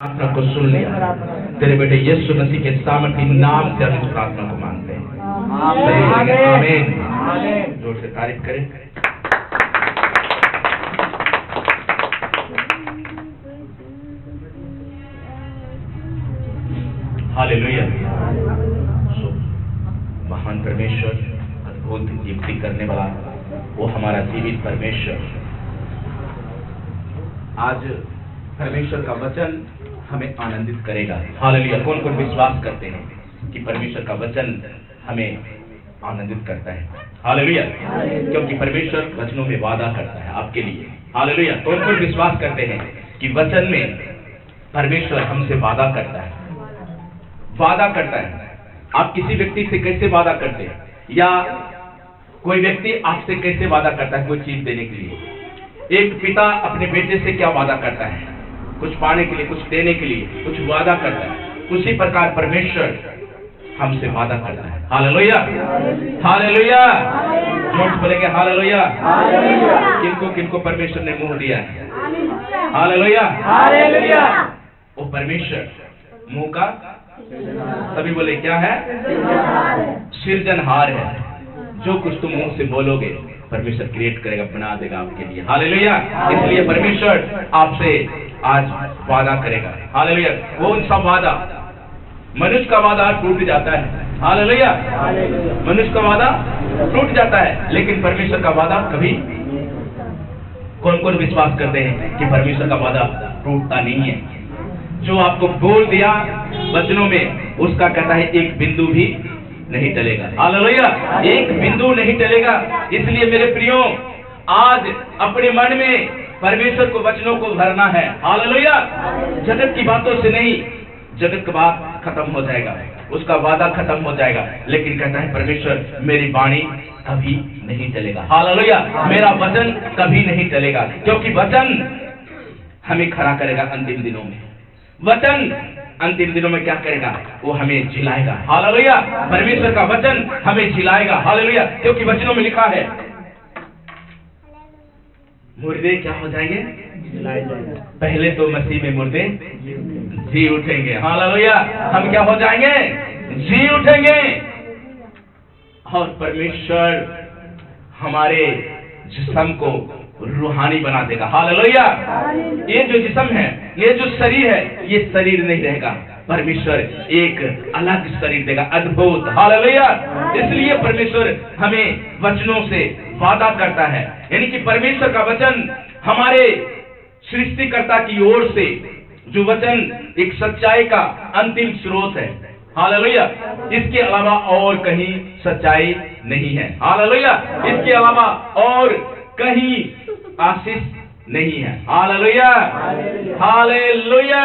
प्रार्थना को सुन लिया। तेरे बेटे यीशु मसीह के सामर्थी नाम से हम इस प्रार्थना को मांगते हैं। आमीन। जोर से तारीफ करें। हालेलुया। महान परमेश्वर, अद्भुत युक्ति करने वाला वो हमारा जीवित परमेश्वर, आज परमेश्वर का वचन हमें आनंदित करेगा। हालेलुया। कौन कौन विश्वास करते हैं कि परमेश्वर का वचन हमें आनंदित करता है? हालेलुया। क्योंकि परमेश्वर वचनों में वादा करता है आपके लिए। हालेलुया। कौन कौन विश्वास करते हैं कि वचन में परमेश्वर हमसे वादा करता है? वादा करता है। आप किसी व्यक्ति से कैसे वादा करते हैं, या कोई व्यक्ति आपसे कैसे वादा करता है कोई चीज देने के लिए? एक पिता अपने बेटे से क्या वादा करता है? कुछ पाने के लिए, कुछ देने के लिए कुछ वादा करता है। उसी प्रकार परमेश्वर हमसे वादा करता है। हालेलुया। हालेलुया। जोर से बोलेंगे हालेलुया। किनको किनको परमेश्वर ने मुंह दिया है? हालेलुया। हालेलुया। वो परमेश्वर मुंह का, सभी बोले क्या है? सृजनहार है। जो कुछ तुम मुंह से बोलोगे परमेश्वर क्रिएट करेगा, बना देगा आपके लिए। हालेलुया। इसलिए परमेश्वर आपसे आज वादा करेगा। हालेलुया। वो उनका वादा, मनुष्य का वादा टूट जाता है। हालेलुया। मनुष्य का वादा टूट जाता है, लेकिन परमेश्वर का वादा कभी, कौन कौन विश्वास करते हैं कि परमेश्वर का वादा टूटता नहीं है? जो आपको बोल दिया वचनों में, उसका कहता है एक बिंदु भी नहीं टलेगा। हालेलुया। एक बिंदु नहीं टलेगा। इसलिए मेरे प्रियो, आज अपने मन में परमेश्वर को वचनों को भरना है। हालेलुया। जगत की बातों से नहीं, जगत का बात खत्म हो जाएगा, उसका वादा खत्म हो जाएगा, लेकिन कहता है परमेश्वर मेरी वाणी कभी नहीं टलेगा। हालेलुया। मेरा वचन कभी नहीं टलेगा, क्योंकि वचन हमें खड़ा करेगा अंतिम दिनों में। वचन अंतिम दिनों में क्या करेगा? वो हमें जिलाएगा। हालेलुया। परमेश्वर का वचन हमें जिलाएगा। हालेलुया। क्योंकि वचनों में लिखा है मुर्दे क्या हो जाएंगे? जिलाए जाएंगे। पहले तो मसीह में मुर्दे जी उठेंगे। हालेलुया। हम क्या हो जाएंगे? जी उठेंगे। और परमेश्वर हमारे जिस्म को रूहानी बना देगा। हालेलुया। ये जो जिस्म है, ये जो शरीर है, ये शरीर नहीं रहेगा। परमेश्वर एक अलग शरीर देगा, अद्भुत। हालेलुया। इसलिए परमेश्वर हमें वचनों से वादा करता है, यानी कि परमेश्वर का वचन हमारे सृष्टिकर्ता की ओर से, जो वचन एक सच्चाई का अंतिम स्रोत है। हालेलुया। इसके अलावा और कहीं सच्चाई नहीं है। हालेलुया। इसके अलावा और कहीं आशीष नहीं है। हालेलुया। हालेलुया।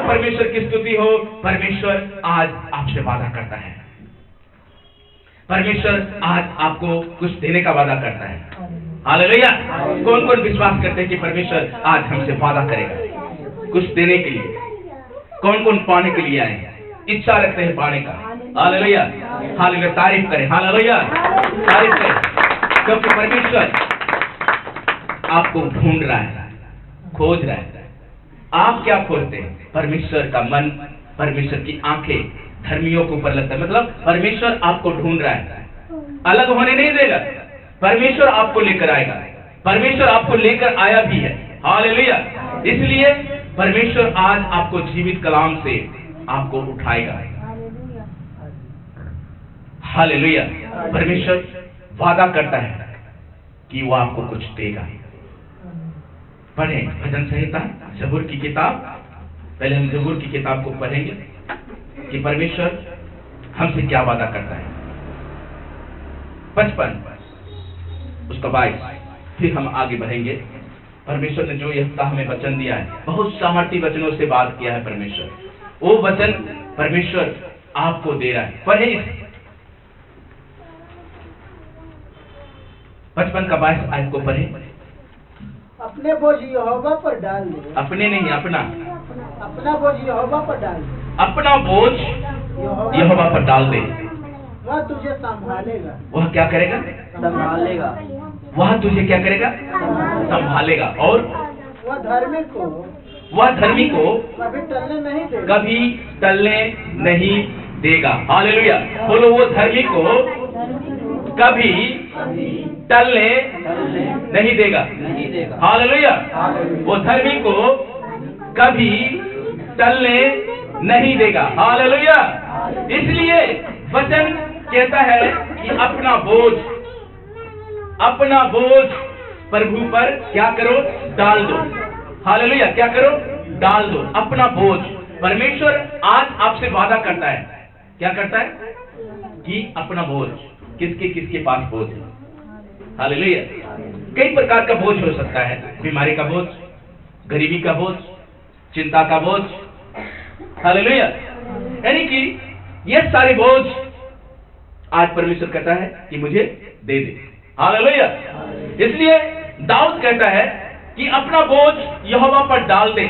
परमेश्वर की स्तुति हो। परमेश्वर आज आपसे वादा करता है। परमेश्वर आज आपको कुछ देने का वादा करता है। हालेलुया। कौन कौन विश्वास करते हैं कि परमेश्वर आज हमसे वादा करेगा कुछ देने के लिए? कौन कौन पाने के लिए आए, इच्छा रखते हैं पाने का? हालेलुया। हालेलुया। तारीफ करें। हालेलुया। तारीफ करें, क्योंकि परमेश्वर आपको ढूंढ रहा है, खोज रहा है। आप क्या खोजते हैं? परमेश्वर का मन, परमेश्वर की आंखें धर्मियों के ऊपर लगता है। मतलब परमेश्वर आपको ढूंढ रहा है, अलग होने नहीं देगा। परमेश्वर आपको लेकर आएगा। परमेश्वर आपको लेकर आया भी है। हालेलुया। इसलिए परमेश्वर आज आपको जीवित कलाम से आपको उठाएगा। हालेलुया। परमेश्वर वादा करता है कि वो आपको कुछ देगा। पढ़ें भजन संहिता, जबूर की किताब। पहले हम जबूर की किताब को पढ़ेंगे कि परमेश्वर हमसे क्या वादा करता है। 55 उसका 22, फिर हम आगे बढ़ेंगे। परमेश्वर ने जो यह हफ्ता हमें वचन दिया है, बहुत सामर्थी वचनों से बात किया है परमेश्वर। वो वचन परमेश्वर आपको दे रहा है। पढ़े 55 का 22 आयत को पढ़े। अपने बोझ यहोवा पर डाल दे। अपने नहीं, अपना। अपना बोझ यहोवा पर डाल दे। अपना बोझ यहोवा पर डाल दे। वह तुझे संभालेगा। वह क्या करेगा? संभालेगा। वह तुझे क्या करेगा? संभालेगा। और वह धर्मी को वह धर्मी को कभी टलने नहीं देगा। कभी टलने नहीं देगा। हालेलुया। बोलो, वो धर्मी को कभी टलने नहीं देगा। हालेलुया। वो धर्मी को कभी टलने नहीं देगा। हालेलुया। इसलिए वचन कहता है कि अपना बोझ प्रभु पर क्या करो, डाल दो। हालेलुया। क्या करो, डाल दो अपना बोझ। परमेश्वर आज आपसे वादा करता है, क्या करता है कि अपना बोझ, किसके पास बोझ है। हालेलुया। कई प्रकार का बोझ हो सकता है, बीमारी का बोझ, गरीबी का बोझ, चिंता का बोझ। हालेलुया। यानी कि ये सारे बोझ आज परमेश्वर कहता है कि मुझे दे दे। हालेलुया। इसलिए दाऊद कहता है कि अपना बोझ यहोवा पर डाल दे।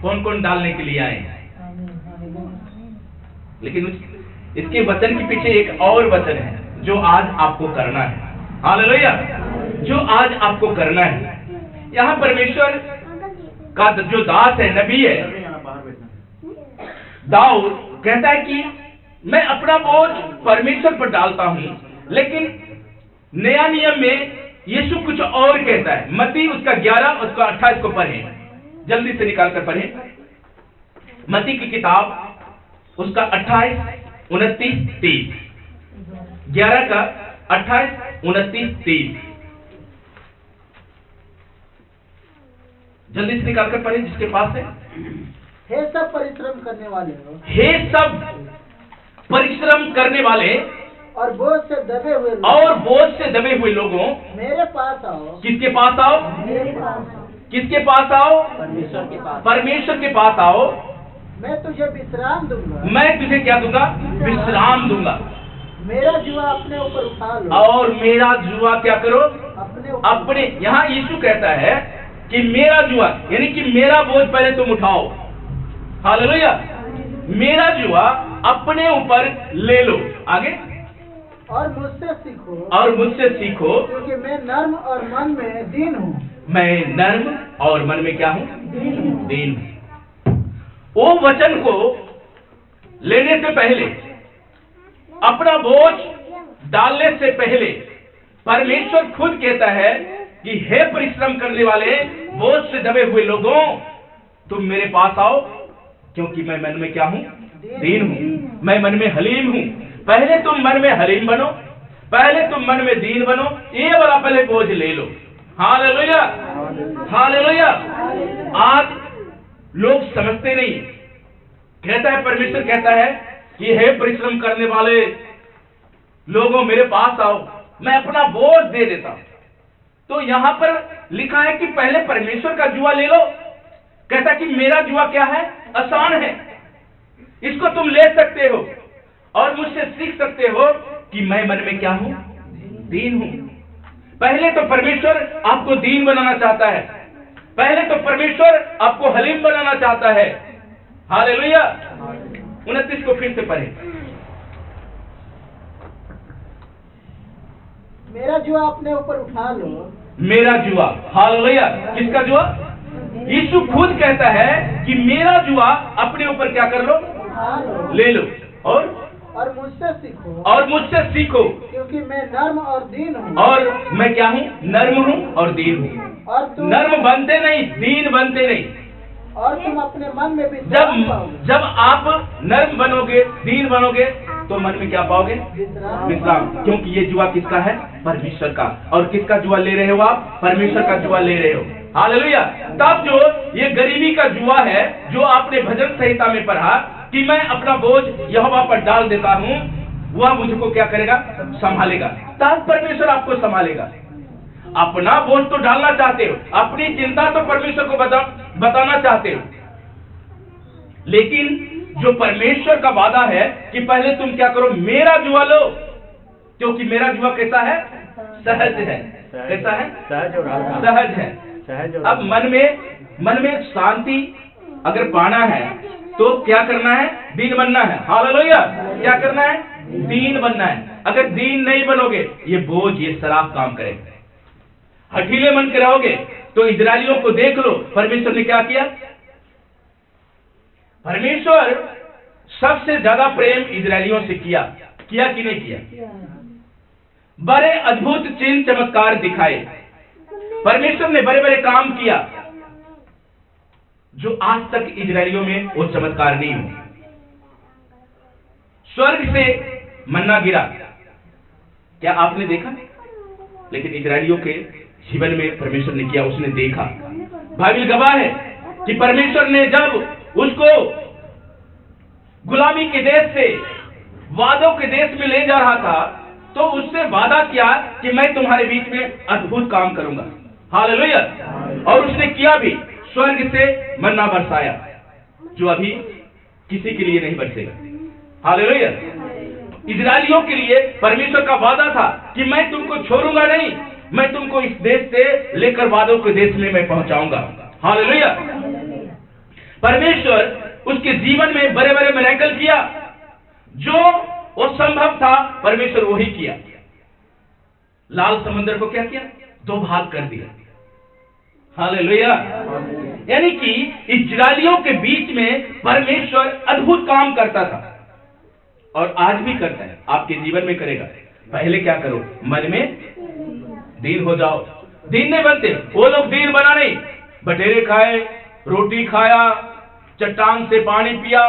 कौन कौन डालने के लिए आए? लेकिन इसके वचन के पीछे एक और वचन है जो आज आपको करना है। हालेलुया। जो आज आपको करना है। यहाँ परमेश्वर का जो दास है, नबी है दाऊद, कहता है कि मैं अपना बोझ परमेश्वर पर डालता हूं। लेकिन नया नियम में यीशु कुछ और कहता है। मत्ती उसका 11 उसका 28 को पढ़े, जल्दी से निकाल कर पढ़े। मत्ती की किताब उसका 28, 29, 30, 11 का 28, 29, 30, जल्दी से निकाल कर पढ़े जिसके पास है। हे सब परिश्रम करने वाले हो, हे सब परिश्रम करने वाले और बोझ से दबे हुए लोगों, मेरे पास आओ। किसके पास आओ? मेरे पास। किसके पास आओ? परमेश्वर के पास आओ। मैं तुझे विश्राम दूंगा। मैं तुझे क्या दूंगा? विश्राम दूंगा। मेरा जुआ अपने ऊपर उठा लो। और मेरा जुआ क्या करो? अपने यहाँ यीशु कहता है कि मेरा जुआ, यानी कि मेरा बोझ पहले तुम उठाओ। हालेलुया। मेरा जुआ अपने ऊपर ले लो। आगे, और मुझसे सीखो, क्योंकि मैं नर्म और मन में दीन हूँ। मैं नर्म और मन में क्या हूँ? दीन हूँ। वो वचन को लेने से पहले, अपना बोझ डालने से पहले परमेश्वर खुद कहता है कि हे परिश्रम करने वाले, बोझ से दबे हुए लोगों, तुम मेरे पास आओ, क्योंकि मैं मन में क्या हूँ? दीन हूँ। मैं मन में हलीम हूँ। पहले तुम मन में हलीम बनो, पहले तुम मन में दीन बनो। ये वाला पहले बोझ ले लो। हालेलुया। हालेलुया। आज लोग समझते नहीं। कहता है, परमेश्वर कहता है कि हे परिश्रम करने वाले लोगों, मेरे पास आओ, मैं अपना बोझ दे देता हूं। तो यहां पर लिखा है कि पहले परमेश्वर का जुआ ले लो। कहता कि मेरा जुआ क्या है? आसान है, इसको तुम ले सकते हो और मुझसे सीख सकते हो कि मैं मन में क्या हूं? दीन हूं। पहले तो परमेश्वर आपको दीन बनाना चाहता है। पहले तो परमेश्वर आपको हलीम बनाना चाहता है। हालेलुया। 29 को फिर से पढ़े। मेरा जुआ अपने ऊपर उठा लो। मेरा जुआ। हालेलुया। किसका जुआ? यीशु खुद कहता है कि मेरा जुआ अपने ऊपर क्या कर लो? उठा लो। ले लो। और मुझसे सीखो, क्योंकि मैं नर्म और दीन हूँ। और मैं क्या हूँ? नर्म हूँ और दीन हूँ। और तुम नर्म बनते नहीं, दीन बनते नहीं। और तुम अपने मन में विश्राम पाओगे। जब आप नर्म बनोगे, दीन बनोगे, तो मन में क्या पाओगे? विश्राम। क्योंकि ये जुआ किसका है? परमेश्वर का। और किसका जुआ ले रहे हो आप? परमेश्वर का जुआ ले रहे हो। हालेलुया। तब जो ये गरीबी का जुआ है, जो आपने भजन संहिता में पढ़ा कि मैं अपना बोझ यहोवा पर डाल देता हूँ, वह मुझको क्या करेगा? संभालेगा। तब परमेश्वर आपको संभालेगा। अपना बोझ तो डालना चाहते हो, अपनी चिंता तो परमेश्वर को बताना चाहते हो, लेकिन जो परमेश्वर का वादा है कि पहले तुम क्या करो? मेरा जुआ लो, क्योंकि मेरा जुआ कैसा है? सहज है। कैसा है? सहज है। अब मन में शांति अगर पाना है तो क्या करना है? दीन बनना है। हालेलुया। क्या करना है? दीन बनना है। अगर दीन नहीं बनोगे, ये बोझ, ये शराब काम करेगा। हठीले मन के रहोगे तो इजरायलियों को देख लो, परमेश्वर ने क्या किया? परमेश्वर सबसे ज्यादा प्रेम इजरायलियों से किया कि नहीं किया? बड़े अद्भुत चिन्ह चमत्कार दिखाए, परमेश्वर ने बड़े बड़े काम किया जो आज तक इजरायलियों में वो चमत्कार नहीं हुआ। स्वर्ग से मन्ना गिरा, क्या आपने देखा? लेकिन इजरायलियों के जीवन में परमेश्वर ने किया, उसने देखा। बाइबल गवाह है कि परमेश्वर ने जब उसको गुलामी के देश से वादों के देश में ले जा रहा था, तो उससे वादा किया कि मैं तुम्हारे बीच में अद्भुत काम करूंगा। हालेलुया। और उसने किया भी, स्वर्ग से मन्ना बरसाया जो अभी किसी के लिए नहीं बरसेगा। हालेलुया। इजरायलियों के लिए परमेश्वर का वादा था कि मैं तुमको छोड़ूंगा नहीं, मैं तुमको इस देश से लेकर वादों के देश में मैं पहुंचाऊंगा। हालेलुया। परमेश्वर उसके जीवन में बड़े बड़े मिरेकल किया, जो वो संभव था परमेश्वर वही किया। लाल समुद्र को क्या किया? 2 भाग कर दिया। हालेलुया। यानी कि इजरायलियों के बीच में परमेश्वर अद्भुत काम करता था और आज भी करता है, आपके जीवन में करेगा। पहले क्या करो? मन में दीन हो जाओ। दीन नहीं बनते वो लोग, दीन बना नहीं, बटेरे खाए, रोटी खाया, चट्टान से पानी पिया,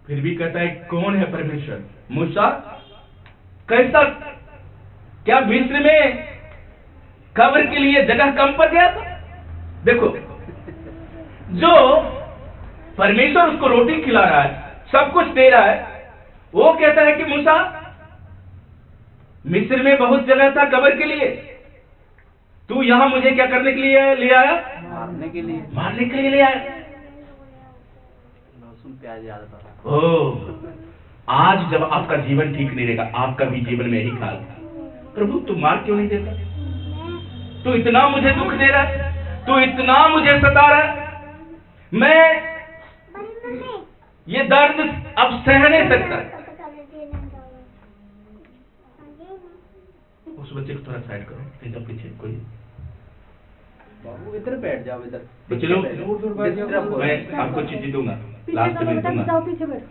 फिर भी कहता है कौन है परमेश्वर? मूसा कैसा, क्या मिस्र में कब्र के लिए जगह कम पड़ गया था? देखो, जो परमेश्वर उसको रोटी खिला रहा है, सब कुछ दे रहा है, वो कहता है कि मूसा मिस्र में बहुत जगह था कब्र के लिए, तू यहां मुझे क्या करने के लिए ले आया? मारने के लिए ले आया। लहसुन प्याज ज्यादा था। ओ, आज जब आपका जीवन ठीक नहीं रहेगा, आपका भी जीवन में यही हाल, प्रभु तू मार क्यों नहीं देता? तू इतना मुझे दुख दे रहा है, तू इतना मुझे सता रहा है, मैं ये दर्द अब सह नहीं सकता। उस बच्चे को थोड़ा साइड करो, इधर पीछे कोई बाबू इधर बैठ जाओ, इधर बच्चे लोग, मैं आपको चीज़ दूंगा, लास्ट में दूंगा। पीछे बैठ,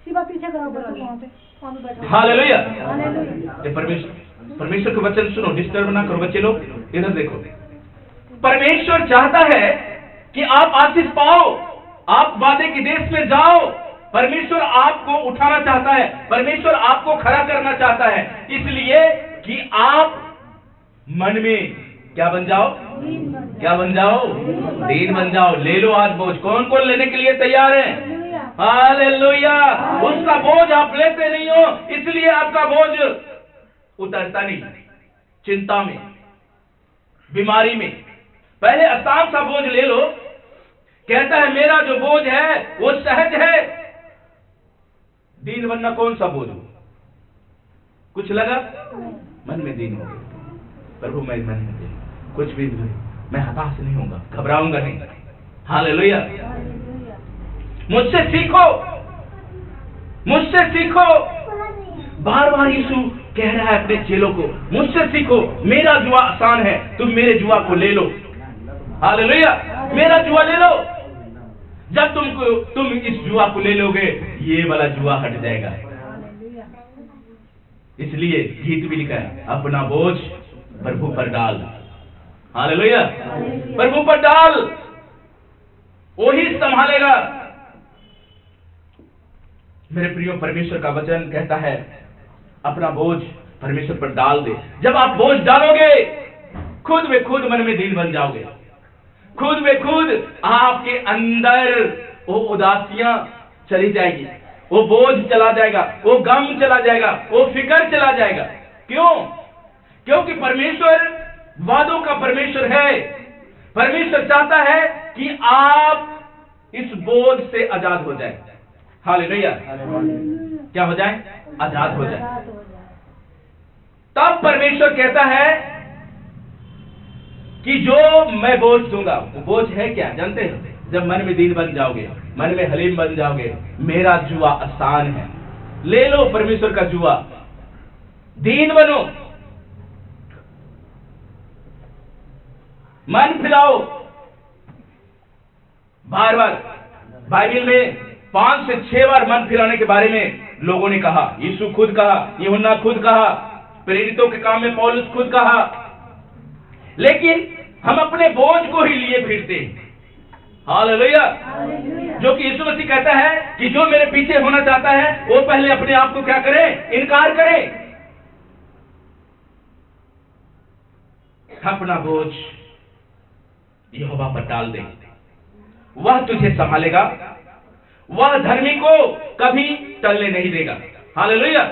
शिवा पीछे करो, वहां पे बैठो। हालेलुया। हालेलुया। परमेश्वर के वचन सुनो, डिस्टर्ब ना करो। बच्चे लोग इधर देखो, परमेश्वर चाहता है कि आप आशीष पाओ, आप वादे के देश में जाओ। परमेश्वर आपको उठाना चाहता है, परमेश्वर आपको खड़ा करना चाहता है, इसलिए कि आप मन में क्या बन जाओ? क्या बन जाओ? दीन बन जाओ। ले लो आज बोझ। कौन कौन लेने के लिए तैयार है? हालेलुया। उसका बोझ आप लेते नहीं हो, इसलिए आपका बोझ उतरता नहीं। चिंता में, बीमारी में, पहले आसान सा बोझ ले लो। कहता है मेरा जो बोझ है वो सहज है। दीन बनना कौन सा बोझ हो? कुछ लगा? मन में दीन हो गया, प्रभु मैं मन में दीन, कुछ भी मैं हताश नहीं होऊंगा, घबराऊंगा नहीं। हालेलुया। मुझसे सीखो, मुझसे सीखो। बार बार यीशु कह रहा है अपने चेलों को, मुझसे सीखो, मेरा जुआ आसान है, तुम मेरे जुआ को ले लो। हालेलुया। मेरा जुआ ले लो। जब तुम इस जुआ को ले लोगे, ये वाला जुआ हट जाएगा। इसलिए गीत भी लिखा है, अपना बोझ प्रभु पर डाल। हालेलुया। प्रभु पर डाल, वही संभालेगा। मेरे प्रियो, परमेश्वर का वचन कहता है अपना बोझ परमेश्वर पर डाल दे। जब आप बोझ डालोगे, खुद में खुद मन में दीन बन जाओगे। खुद में खुद आपके अंदर वो उदासियां चली जाएगी, वो बोझ चला जाएगा, वो गम चला जाएगा, वो फिक्र चला जाएगा। क्यों? क्योंकि परमेश्वर वादों का परमेश्वर है। परमेश्वर चाहता है कि आप इस बोझ से आजाद हो जाए। हालेलुया। क्या हो जाए? आजाद हो जाए। तब परमेश्वर कहता है कि जो मैं बोझ दूंगा, वो बोझ है क्या जानते हैं? जब मन में दीन बन जाओगे, मन में हलीम बन जाओगे, मेरा जुआ आसान है। ले लो परमेश्वर का जुआ, दीन बनो, मन फिराओ। बार बार बाइबल में 5 से 6 बार मन फिराने के बारे में लोगों ने कहा। यीशु खुद कहा, यूहन्ना खुद कहा, प्रेरितों के काम में पौलुस खुद कहा। लेकिन हम अपने बोझ को ही लिए फिरते हैं। हालेलुया। जो कि यीशु मसीह कहता है कि जो मेरे पीछे होना चाहता है वो पहले अपने आप को क्या करे? इनकार करे। अपना बोझ यहोवा पर डाल दे, वह तुझे संभालेगा, वह धर्मी को कभी टलने नहीं देगा। हालेलुया।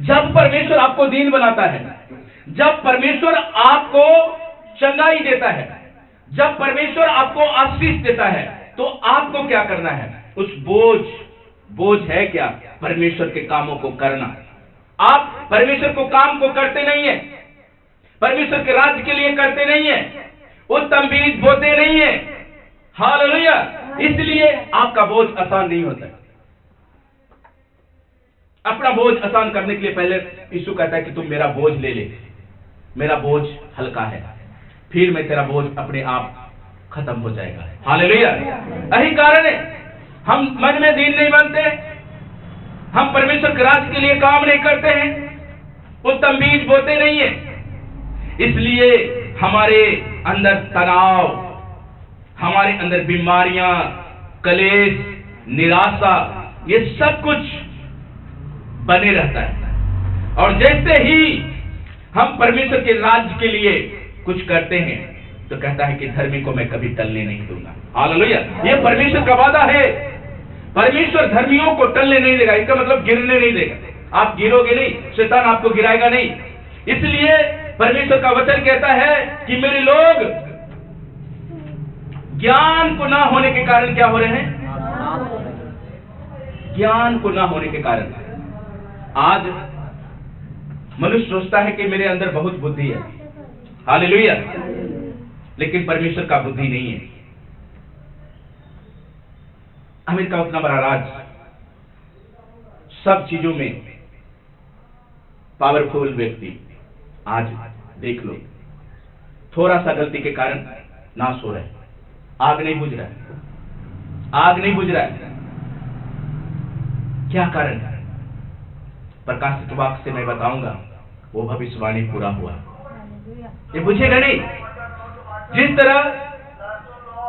जब परमेश्वर आपको दीन बनाता है, जब परमेश्वर आपको चंगाई देता है, जब परमेश्वर आपको आशीष देता है, तो आपको क्या करना है? उस बोझ है क्या? परमेश्वर के कामों को करना। आप परमेश्वर को काम को करते नहीं है, परमेश्वर के राज्य के लिए करते नहीं है, उत्तम बीज बोते नहीं है। हालेलुया। इसलिए आपका बोझ आसान नहीं होता है। अपना बोझ आसान करने के लिए पहले यीशु कहता है कि तुम मेरा बोझ ले ले, मेरा बोझ हल्का है, फिर मैं तेरा बोझ अपने आप खत्म हो जाएगा। हालेलुया। यही कारण है हम मन में दीन नहीं बनते, हम परमेश्वर के राज्य के लिए काम नहीं करते हैं, उत्तम बीज बोते नहीं है। इसलिए हमारे अंदर तनाव, हमारे अंदर बीमारियां, कलेश, निराशा, ये सब कुछ बने रहता है। और जैसे ही हम परमेश्वर के राज्य के लिए कुछ करते हैं तो कहता है कि धर्मी को मैं कभी टलने नहीं दूंगा। हालेलुया। ये परमेश्वर का वादा है। परमेश्वर धर्मियों को टलने नहीं देगा। इसका मतलब गिरने नहीं देगा। आप गिरोगे नहीं, शैतान आपको गिराएगा नहीं। इसलिए परमेश्वर का वचन कहता है कि मेरे लोग ज्ञान को ना होने के कारण क्या हो रहे हैं? ज्ञान को ना होने के कारण। आज मनुष्य सोचता है कि मेरे अंदर बहुत बुद्धि है। हालेलुया। लेकिन परमेश्वर का बुद्धि नहीं है। अमेरिका उतना बड़ा राज्य, सब चीजों में पावरफुल व्यक्ति, आज देख लो थोड़ा सा गलती के कारण नाश हो रहा है। आग नहीं बुझ रहा है, आग नहीं बुझ रहा है। क्या कारण है? प्रकाशित वाक्य से मैं बताऊंगा, वो भविष्यवाणी पूरा हुआ। ये बुझेगा नहीं। जिस तरह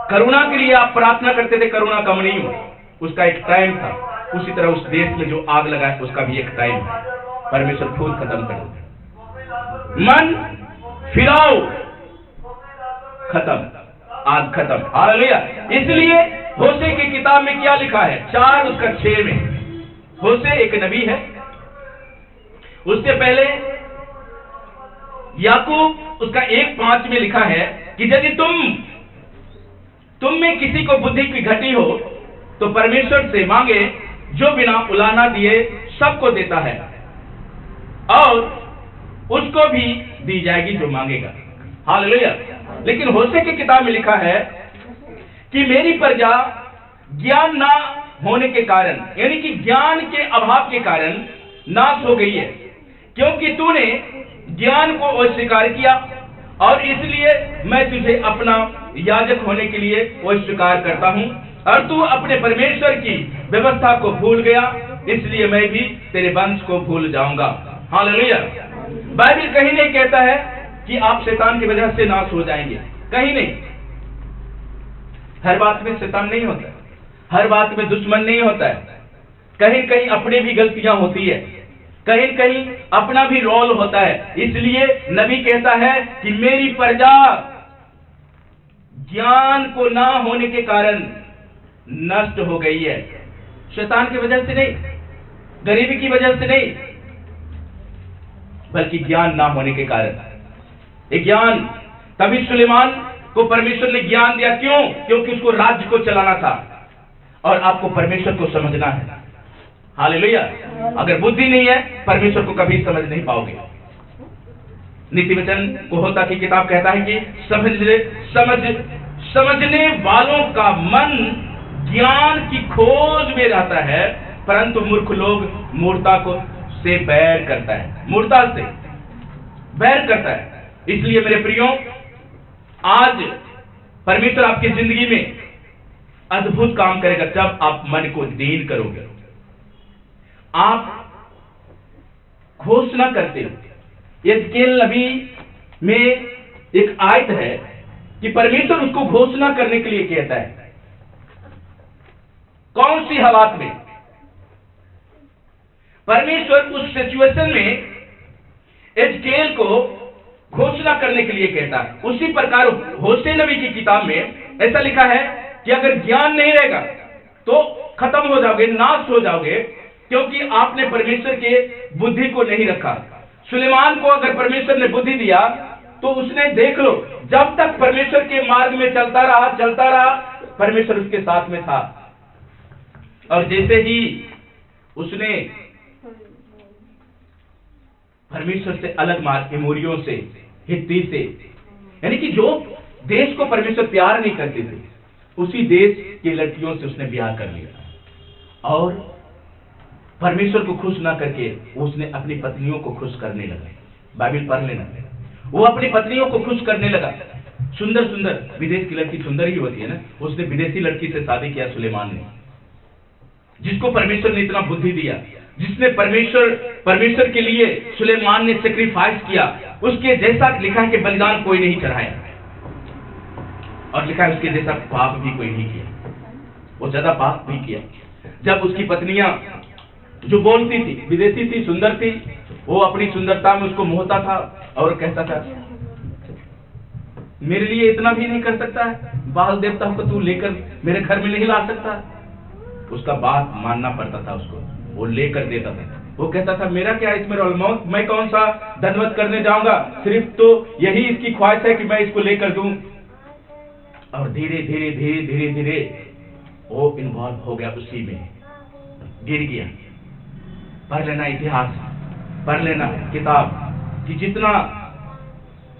करुणा के लिए आप प्रार्थना करते थे, करुणा कम नहीं हो, उसका एक टाइम था, उसी तरह उस देश में जो आग लगा है उसका भी एक टाइम है। परमेश्वर खुद खत्म कर देगा। मन फिराओ, खत्म, आग खत्म। हालेलुया। इसलिए होशे की किताब में क्या लिखा है? 4:6 में। होशे एक नबी है, उससे पहले याकूब उसका 1:5 में लिखा है कि यदि तुम में किसी को बुद्धि की घटी हो तो परमेश्वर से मांगे, जो बिना उलाहना दिए सबको देता है, और उसको भी दी जाएगी जो मांगेगा। हालेलुया। लेकिन होशे की किताब में लिखा है कि मेरी प्रजा ज्ञान ना होने के कारण, यानी कि ज्ञान के अभाव के कारण नाश हो गई है, क्योंकि तूने ज्ञान को अस्वीकार किया, और इसलिए मैं तुझे अपना याजक होने के लिए अस्वीकार करता हूं, और तू अपने परमेश्वर की व्यवस्था को भूल गया, इसलिए मैं भी तेरे वंश को भूल जाऊंगा। हालेलुया। बाइबल कहीं नहीं कहता है कि आप शैतान की वजह से नाश हो जाएंगे, कहीं नहीं। हर बात में शैतान नहीं होता है, हर बात में दुश्मन नहीं होता है। कहीं कहीं अपने भी गलतियां होती है, कहीं कहीं अपना भी रोल होता है। इसलिए नबी कहता है कि मेरी प्रजा ज्ञान को ना होने के कारण नष्ट हो गई है। शैतान की वजह से नहीं, गरीबी की वजह से नहीं, बल्कि ज्ञान ना होने के कारण। एक ज्ञान, तभी सुलेमान को परमेश्वर ने ज्ञान दिया। क्यों? क्योंकि उसको राज्य को चलाना था, और आपको परमेश्वर को समझना है। हालेलुया। अगर बुद्धि नहीं है, परमेश्वर को कभी समझ नहीं पाओगे। नीति वचन को होता की किताब कहता है कि समझने वालों का मन ज्ञान की खोज में रहता है, परंतु मूर्ख लोग मूर्खता को से बैर करता है, मूर्खता से बैर करता है। इसलिए मेरे प्रियो, आज परमेश्वर आपकी जिंदगी में अद्भुत काम करेगा जब आप मन को दीन करोगे। आप घोषणा करते हो। यज्ञेल नबी में एक आयत है कि परमेश्वर उसको घोषणा करने के लिए कहता है। कौन सी हालात में? परमेश्वर उस सिचुएशन में यज्ञेल को घोषणा करने के लिए कहता है। उसी प्रकार होशे नबी की किताब में ऐसा लिखा है कि अगर ज्ञान नहीं रहेगा तो खत्म हो जाओगे, नाश हो जाओगे, क्योंकि आपने परमेश्वर के बुद्धि को नहीं रखा। सुलेमान को अगर परमेश्वर ने बुद्धि दिया तो उसने, देख लो, जब तक परमेश्वर के मार्ग में चलता रहा, परमेश्वर उसके साथ में था। और जैसे ही उसने परमेश्वर से अलग मार्ग, एमोरियों से, हित्ती से, यानी कि जो देश को परमेश्वर प्यार नहीं करते थे, उसी देश की लड़कियों से उसने ब्याह कर लिया। और परमेश्वर को खुश ना करके उसने अपनी पत्नियों को खुश करने लगा। बाइबल पढ़ लेना, वो अपनी पत्नियों को खुश करने लगा। सुंदर सुंदर, विदेश की लड़की सुंदर ही होती है ना, उसने विदेशी लड़की से शादी किया सुलेमान ने, जिसको परमेश्वर ने इतना बुद्धि दिया, जिसने परमेश्वर के लिए सुलेमान ने सेक्रीफाइस किया। उसके जैसा लिखा है कि बलिदान कोई नहीं चढ़ाया, और लिखा है उसके जैसा पाप भी कोई नहीं किया। वो ज्यादा पाप भी किया। जब उसकी पत्नियां जो बोलती थी, विदेशी थी, सुंदर थी, वो अपनी सुंदरता में उसको मोहता था और कहता था, मेरे लिए इतना भी नहीं कर सकता है, बाल देवता को तू लेकर मेरे घर में नहीं ला सकता। उसका बात मानना पड़ता था उसको, वो लेकर देता था। वो कहता था, मेरा क्या इसमें रोल, मैं कौन सा दंडवत करने जाऊंगा, सिर्फ तो यही इसकी ख्वाहिश है कि मैं इसको लेकर दूं। और धीरे धीरे धीरे धीरे धीरे वो इन्वॉल्व हो गया, उसी में गिर गया। पढ़ लेना इतिहास, पढ़ लेना किताब, कि जितना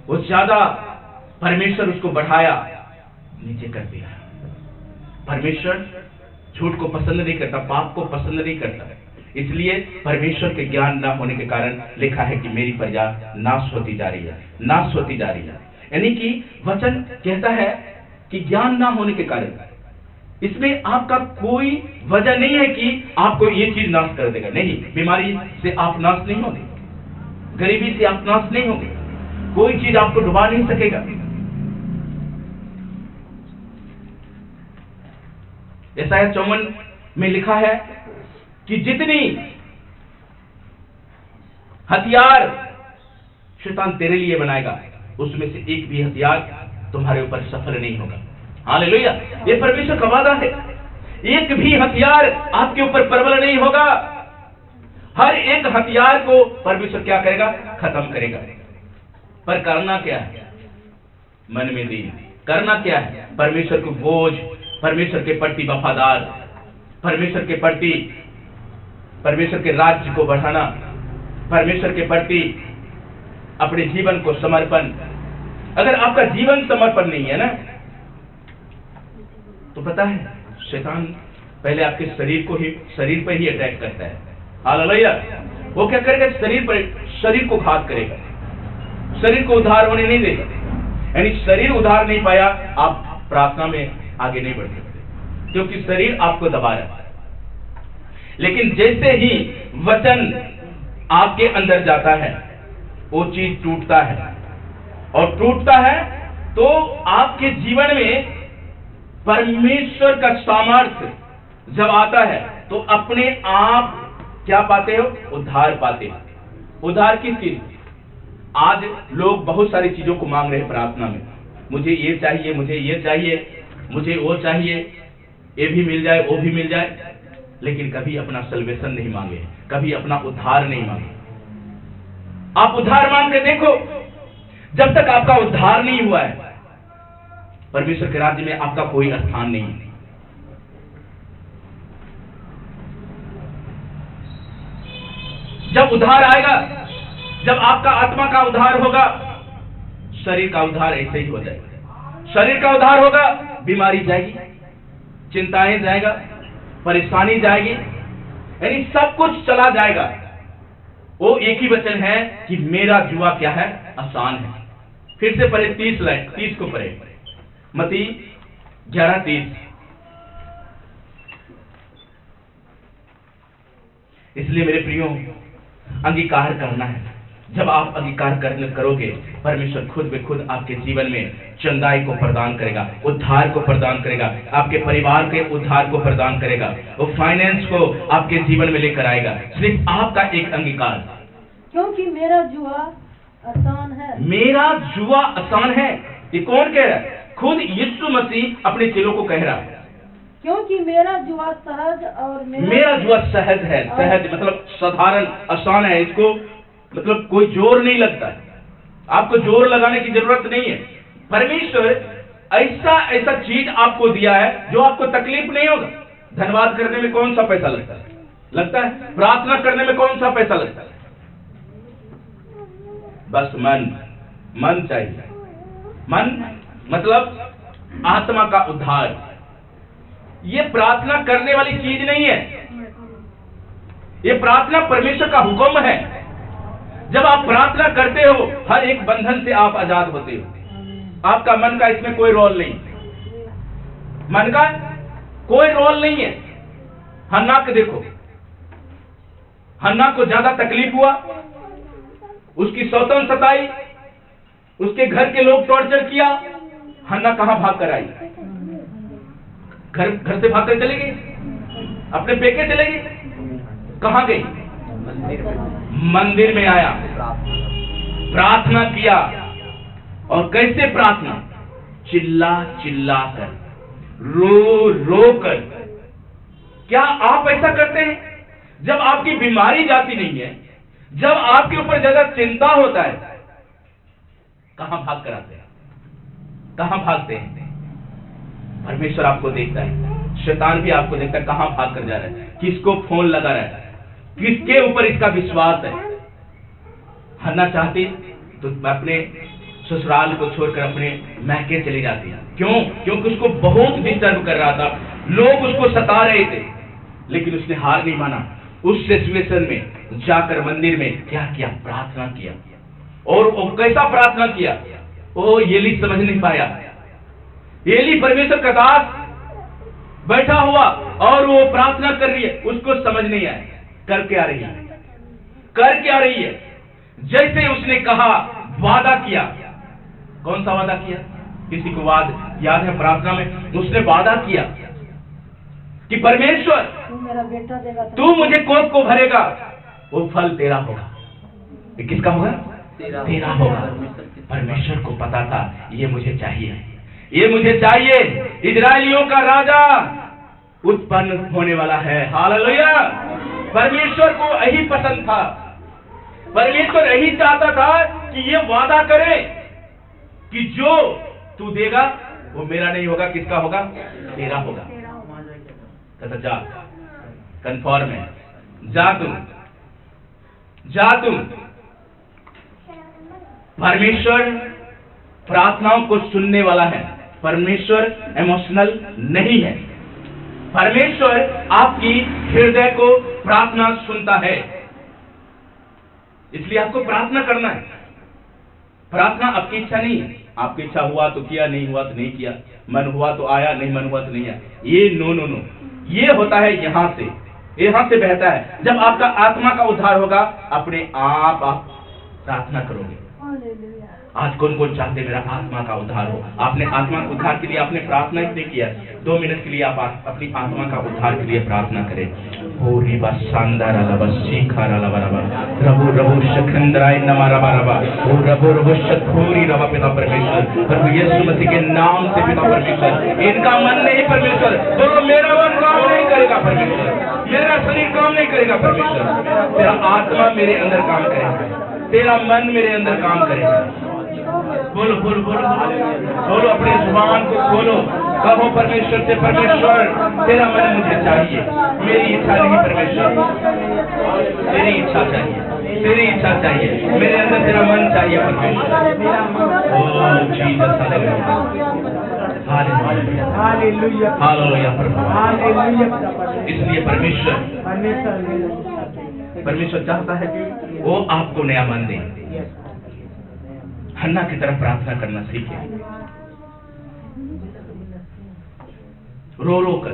वो ज्यादा परमेश्वर उसको बढ़ाया, नीचे कर दिया। परमेश्वर झूठ को पसंद नहीं करता, पाप को पसंद नहीं करता। इसलिए परमेश्वर के ज्ञान न होने के कारण लिखा है कि मेरी प्रजा नाश होती जा रही है, नाश होती जा रही है। यानी कि वचन कहता है कि ज्ञान ना होने के कारण, इसमें आपका कोई वजह नहीं है कि आपको ये चीज नाश कर देगा। नहीं, बीमारी से आप नाश नहीं होंगे, गरीबी से आप नाश नहीं होंगे, कोई चीज आपको डुबा नहीं सकेगा। यशायाह 54 में लिखा है कि जितनी हथियार शैतान तेरे लिए बनाएगा, उसमें से एक भी हथियार तुम्हारे ऊपर सफल नहीं होगा। हालेलुया, ये परमेश्वर का वादा है। एक भी हथियार आपके ऊपर प्रबल नहीं होगा। हर एक हथियार को परमेश्वर क्या करेगा? खत्म करेगा। पर करना क्या है? मन में दीन। करना क्या है? परमेश्वर को बोझ, परमेश्वर के प्रति वफादार, परमेश्वर के प्रति, परमेश्वर के राज्य को बढ़ाना, परमेश्वर के प्रति अपने जीवन को समर्पण। अगर आपका जीवन समर्पण नहीं है ना, तो पता है शैतान पहले आपके शरीर पर ही अटैक करता है। हालेलुया। वो क्या करेगा? शरीर को घात करेगा, शरीर को उद्धार होने नहीं देगा। यानी शरीर उद्धार नहीं पाया, आप प्रार्थना में आगे नहीं बढ़ सकते, क्योंकि शरीर आपको दबा रहा है। लेकिन जैसे ही वचन आपके अंदर जाता है, वो चीज टूटता है, और टूटता है तो आपके जीवन में परमेश्वर का सामर्थ्य जब आता है, तो अपने आप क्या पाते हो? उद्धार पाते हो। उद्धार किस चीज? आज लोग बहुत सारी चीजों को मांग रहे हैं प्रार्थना में, मुझे ये चाहिए, मुझे ये चाहिए, मुझे वो चाहिए, ये भी मिल जाए, वो भी मिल जाए, लेकिन कभी अपना सल्वेशन नहीं मांगे, कभी अपना उद्धार नहीं मांगे। आप उद्धार मांग के देखो, जब तक आपका उद्धार नहीं हुआ है, परमेश्वर के राज्य में आपका कोई स्थान नहीं है। जब उद्धार आएगा, जब आपका आत्मा का उद्धार होगा, शरीर का उद्धार ऐसे ही हो जाएगा। शरीर का उद्धार होगा, बीमारी जाएगी, चिंताएं जाएगा, परेशानी जाएगी, यानी सब कुछ चला जाएगा। वो एक ही वचन है कि मेरा जुआ क्या है? आसान है। फिर से पढ़े 30 को पढ़े, मत्ती 11:30। इसलिए मेरे प्रियो, अंगीकार करना है। जब आप अंगीकार करोगे, परमेश्वर खुद ब खुद आपके जीवन में चंगाई को प्रदान करेगा, उद्धार को प्रदान करेगा, आपके परिवार के उद्धार को प्रदान करेगा, वो फाइनेंस को आपके जीवन में लेकर आएगा। सिर्फ आपका एक अंगीकार। क्योंकि मेरा जुआ आसान है। मेरा जुआ आसान है, ये कौन कह रहा है? खुद यीशु मसीह अपने चेलों को कह रहा है। क्योंकि मेरा जुआ सहज और मेरा जुआ सहज है। सहज मतलब साधारण, आसान है। इसको मतलब कोई जोर नहीं लगता है, आपको जोर लगाने की जरूरत नहीं है। परमेश्वर ऐसा ऐसा चीज आपको दिया है जो आपको तकलीफ नहीं होगा। धन्यवाद करने में कौन सा पैसा लगता है? लगता है। प्रार्थना करने में कौन सा पैसा लगता है? बस मन चाहिए। मन मतलब आत्मा का उद्धार। ये प्रार्थना करने वाली चीज नहीं है, ये प्रार्थना परमेश्वर का हुक्म है। जब आप प्रार्थना करते हो, हर एक बंधन से आप आजाद होते हो। आपका मन का इसमें कोई रोल नहीं, मन का कोई रोल नहीं है। हन्ना को देखो, हन्ना को ज्यादा तकलीफ हुआ, उसकी सौतन सताई, उसके घर के लोग टॉर्चर किया। हन्ना कहां भाग कर आई? घर से भागकर चली गई, अपने पेके चले गई। कहां गई? मंदिर में आया, प्रार्थना किया। और कैसे प्रार्थना? चिल्ला चिल्ला कर, रो रो कर। क्या आप ऐसा करते हैं? जब आपकी बीमारी जाती नहीं है, जब आपके ऊपर ज्यादा चिंता होता है, कहां भाग कर आते हैं? कहां भागते हैं? परमेश्वर आपको देखता है, शैतान भी आपको देखता है, कहां भाग कर जा रहा है, किसको फोन लगा रहा है, किसके ऊपर इसका विश्वास है। हन्ना चाहती तो अपने ससुराल को छोड़कर अपने मैके चली जाती है। क्यों? क्योंकि उसको बहुत डिस्टर्ब कर रहा था, लोग उसको सता रहे थे। लेकिन उसने हार नहीं माना। उस सिचुएशन में जाकर मंदिर में क्या किया? प्रार्थना किया। और वो कैसा प्रार्थना किया? वो एली समझ नहीं पाया। एली परमेश्वर का दास बैठा हुआ और वो प्रार्थना कर रही है, उसको समझ नहीं आया। करके आ रही है, करके आ रही है। जैसे उसने कहा, वादा किया। कौन सा वादा किया? किसी को याद है? प्रार्थना में उसने वादा किया कि परमेश्वर तू मेरा बेटा देगा, तू मुझे कोख को भरेगा, वो फल तेरा होगा। ये किसका होगा? तेरा होगा। परमेश्वर को पता था ये मुझे चाहिए, ये मुझे चाहिए। इजराइलियों का राजा उत्पन्न होने वाला है। हालेलुया। परमेश्वर को यही पसंद था, परमेश्वर यही चाहता था कि ये वादा करे कि जो तू देगा वो मेरा नहीं होगा, किसका होगा? तेरा होगा। कहता जा, कन्फर्म है, जा तुम। परमेश्वर प्रार्थनाओं को सुनने वाला है। परमेश्वर इमोशनल नहीं है। परमेश्वर आपकी हृदय को प्रार्थना सुनता है। इसलिए आपको प्रार्थना करना है। प्रार्थना आपकी इच्छा नहीं है। आपकी इच्छा हुआ तो किया, नहीं हुआ तो नहीं किया, मन हुआ तो आया, नहीं मन हुआ तो नहीं आया। ये नो। ये होता है यहां से बहता है। जब आपका आत्मा का उद्धार होगा, अपने आप प्रार्थना करोगे। आज कौन कौन चाहते मेरा आत्मा का उद्धार हो? आपने आत्मा के उद्धार के लिए आपने प्रार्थना नहीं किया। 2 मिनट के लिए आप अपनी आत्मा का उद्धार के लिए प्रार्थना करें। ओ रिबा शानदार अलबा शिखा रबा रबो रबो शखंदराय नमा रबा ओ रबो शखोरी रबा। पिता परमेश्वर, प्रभु यीशु मसीह के नाम से पिता परमेश्वर, इनका मन नहीं परमेश्वर, तो मेरा मन काम नहीं करेगा परमेश्वर, मेरा शरीर काम नहीं करेगा परमेश्वर, तेरा आत्मा मेरे अंदर काम करेगा, तेरा मन मेरे अंदर काम करेगा। बोलो बोलो बोलो बोलो, अपनी जुबान को खोलो, कहो परमेश्वर से, परमेश्वर तेरा मन मुझे चाहिए, मेरी इच्छा नहीं परमेश्वर, तेरी इच्छा चाहिए, तेरी इच्छा चाहिए, मेरे अंदर तेरा मन चाहिए परमेश्वर। ओह जीसस, हालेलुया हालेलुया हालेलुया प्रभु। इसलिए परमेश्वर चाहता है कि वो आपको नया मन दे। हन्ना की तरफ प्रार्थना करना सीखे, रो रो कर।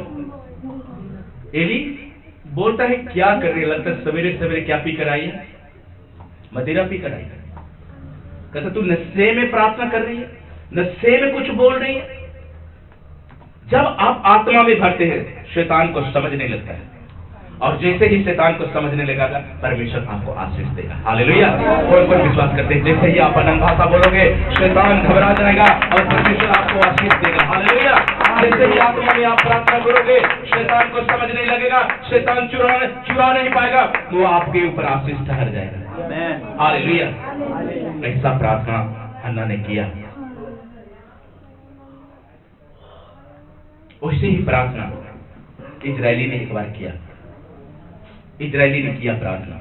एली बोलता है क्या कर रही है, लगता है सवेरे सवेरे क्या पी कर आई है, मदिरा पी कर आई है। कहता तू नशे में प्रार्थना कर रही है, नशे में कुछ बोल रही है। जब आप आत्मा में भरते हैं शैतान को समझने लगता है, और जैसे ही शैतान को समझने लगेगा परमेश्वर आपको आशीष देगा। हालेलुया। कोई विश्वास करते हैं जैसे ही आप अनंत भाषा बोलोगे शैतान घबरा जाएगा और परमेश्वर आपको आशीष देगा। हालेलुया। जैसे ही आत्मा में आप प्रार्थना करोगे शैतान को समझने लगेगा, शैतान चुरा नहीं पाएगा, वो आपके ऊपर आशीष ठहर जाएगा। हालेलुया। ऐसा प्रार्थना हन्ना ने किया। वैसे ही प्रार्थना इजरायली ने एक बार किया। इजरायली ने किया प्रार्थना।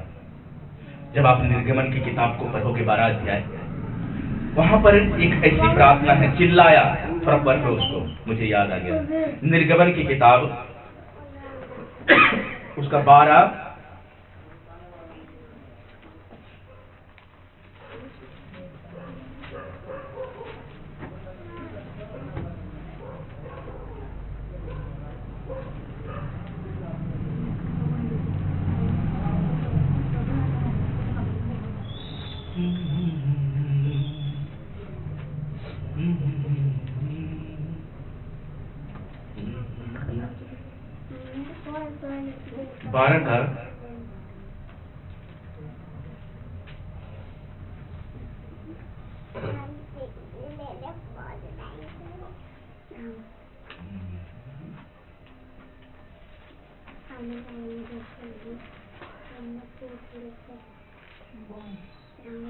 जब आप निर्गमन की किताब को पढ़ोगे 12 अध्याय, वहां पर एक ऐसी प्रार्थना है, चिल्लाया, थोड़ा पढ़ लो उसको, मुझे याद आ गया। निर्गमन की किताब उसका 12 का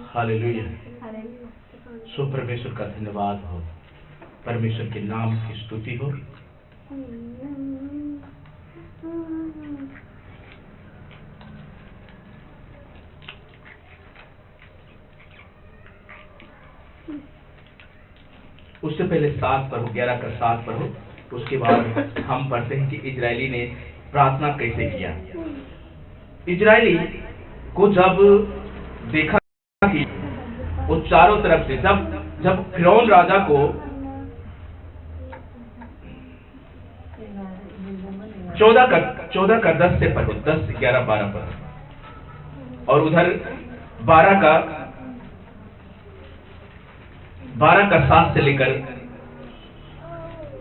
हालेलुया। सो परमेश्वर का धन्यवाद हो, परमेश्वर के नाम की स्तुति हो। उससे पहले 7 पढ़ो, 11 का 7 पढ़ो। उसके बाद हम पढ़ते हैं कि इजरायली ने प्रार्थना कैसे किया। इजरायली को जब देखा कि वो चारों तरफ से जब फिरौन राजा को 14 का 10 से पढ़ो, 10, 11, 12 पढ़ो, और उधर 12 का 7 से लेकर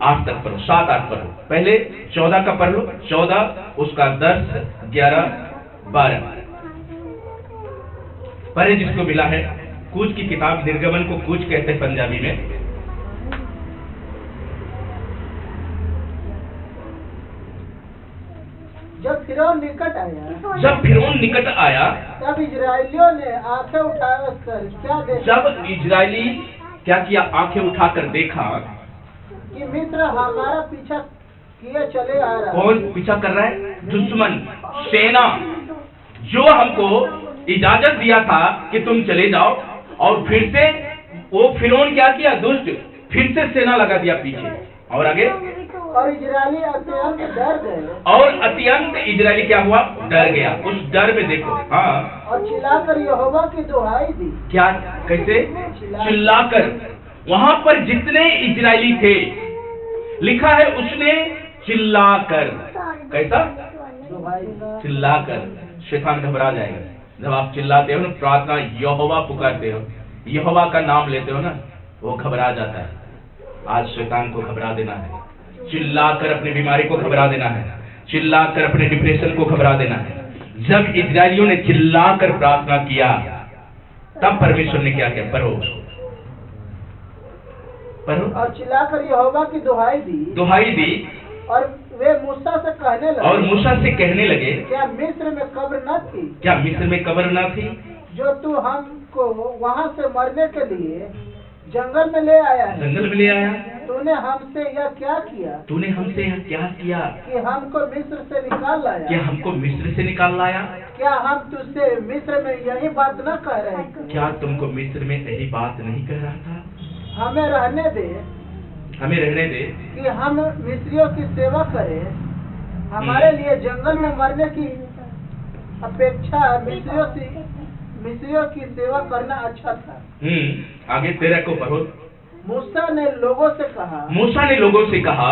8 तक पढ़ो, 7, 8 पढ़ो। पहले 14 का पढ़ लो, 14 उसका 10, 11, 12 पढ़े जिसको मिला है। कूच की किताब, निर्गमन को कूच कहते हैं पंजाबी में। जब फिरौन निकट आया तब इजरायलियों ने आंखें उठाकर क्या देखा? जब इजरायली क्या किया? आंखें उठाकर देखा कि मिस्र हमारा पीछा किए चले आ रहा है। कौन पीछा कर रहा है? दुश्मन, सेना, जो हमको इजाजत दिया था कि तुम चले जाओ, और फिर से वो फिरौन क्या किया? दुष्ट, फिर से सेना लगा दिया पीछे। और आगे, और इजरायली अत्यंत डर गए। और अत्यंत इजरायली क्या हुआ? डर गया। उस डर में देखो, हाँ, और चिल्लाकर यहोवा की दुहाई दी। क्या? कैसे? चिल्लाकर। वहां पर जितने इजरायली थे, लिखा है उसने चिल्लाकर। कैसा? चिल्लाकर। शैतान घबरा जाएगा जब आप चिल्लाते हो ना, प्रार्थना यहोवा पुकारते हो, यहोवा का नाम लेते हो ना, वो घबरा जाता है। आज शैतान को घबरा देना है, चिल्लाकर अपनी बीमारी को घबरा देना है, चिल्लाकर अपने डिप्रेशन को घबरा देना है। जब इजरायलियों ने चिल्लाकर प्रार्थना किया, तब परमेश्वर ने क्या किया? पढ़ो उसको, पढ़ो। और चिल्लाकर यहोवा की दुहाई दी, और वे मूसा से कहने लगे, क्या मिस्र में कब्र न थी? क्या मिस्र में कब्र न थी? जो तू हमको वहाँ से मरने के लिए जंगल में ले आया है। जंगल में ले आया। तूने हमसे यह क्या किया? तूने हमसे यह क्या किया? कि हमको मिस्र से निकाल लाया। क्या हमको मिस्र से निकाल लाया? क्या हम तुझसे मिस्र में यही बात न कह रहे? क्या तुमको मिस्र में यही बात नहीं कह रहा था? हमें रहने दे कि हम मिस्रियों की सेवा करें। हमारे लिए जंगल में मरने की अपेक्षा मिस्रियों की सेवा करना अच्छा था। आगे 13 को पढ़ो। मूसा ने लोगों से कहा,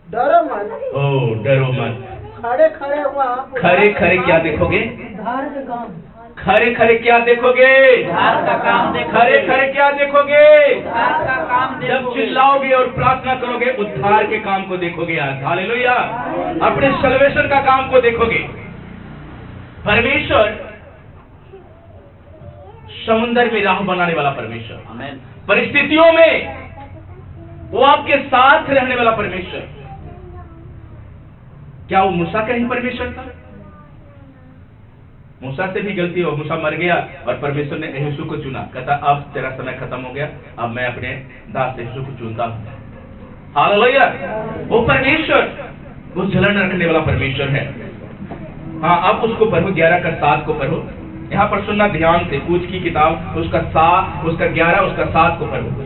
डरो मत। खड़े खड़े वहाँ खरे खरे क्या देखोगे? धार के काम खरे खरे क्या देखोगे? उद्धार का काम देखोगे। खरे खरे क्या देखोगे? उद्धार का काम जब देखोगे। चिल्लाओगे और प्रार्थना करोगे, उद्धार के काम को देखोगे आज। हालेलुया। अपने सल्वेशन का काम को देखोगे। परमेश्वर समुद्र में राह बनाने वाला परमेश्वर, आमीन। परिस्थितियों में वो आपके साथ रहने वाला परमेश्वर। क्या वो मूसा का ही परमेश्वर था? मूसा से भी गलती हो, मूसा मर गया और परमेश्वर ने यीशु को चुना। कहता अब तेरा समय खत्म हो गया, अब मैं अपने दास यीशु को चुनता हूं। हालेलुया। वो परमेश्वर वो जलन रखने वाला परमेश्वर है। हाँ, अब उसको पढ़ो, 11:7 को पढ़ो। यहाँ पर सुनना ध्यान से, पूछ की किताब उसका 11 उसका 7 को पढ़ो।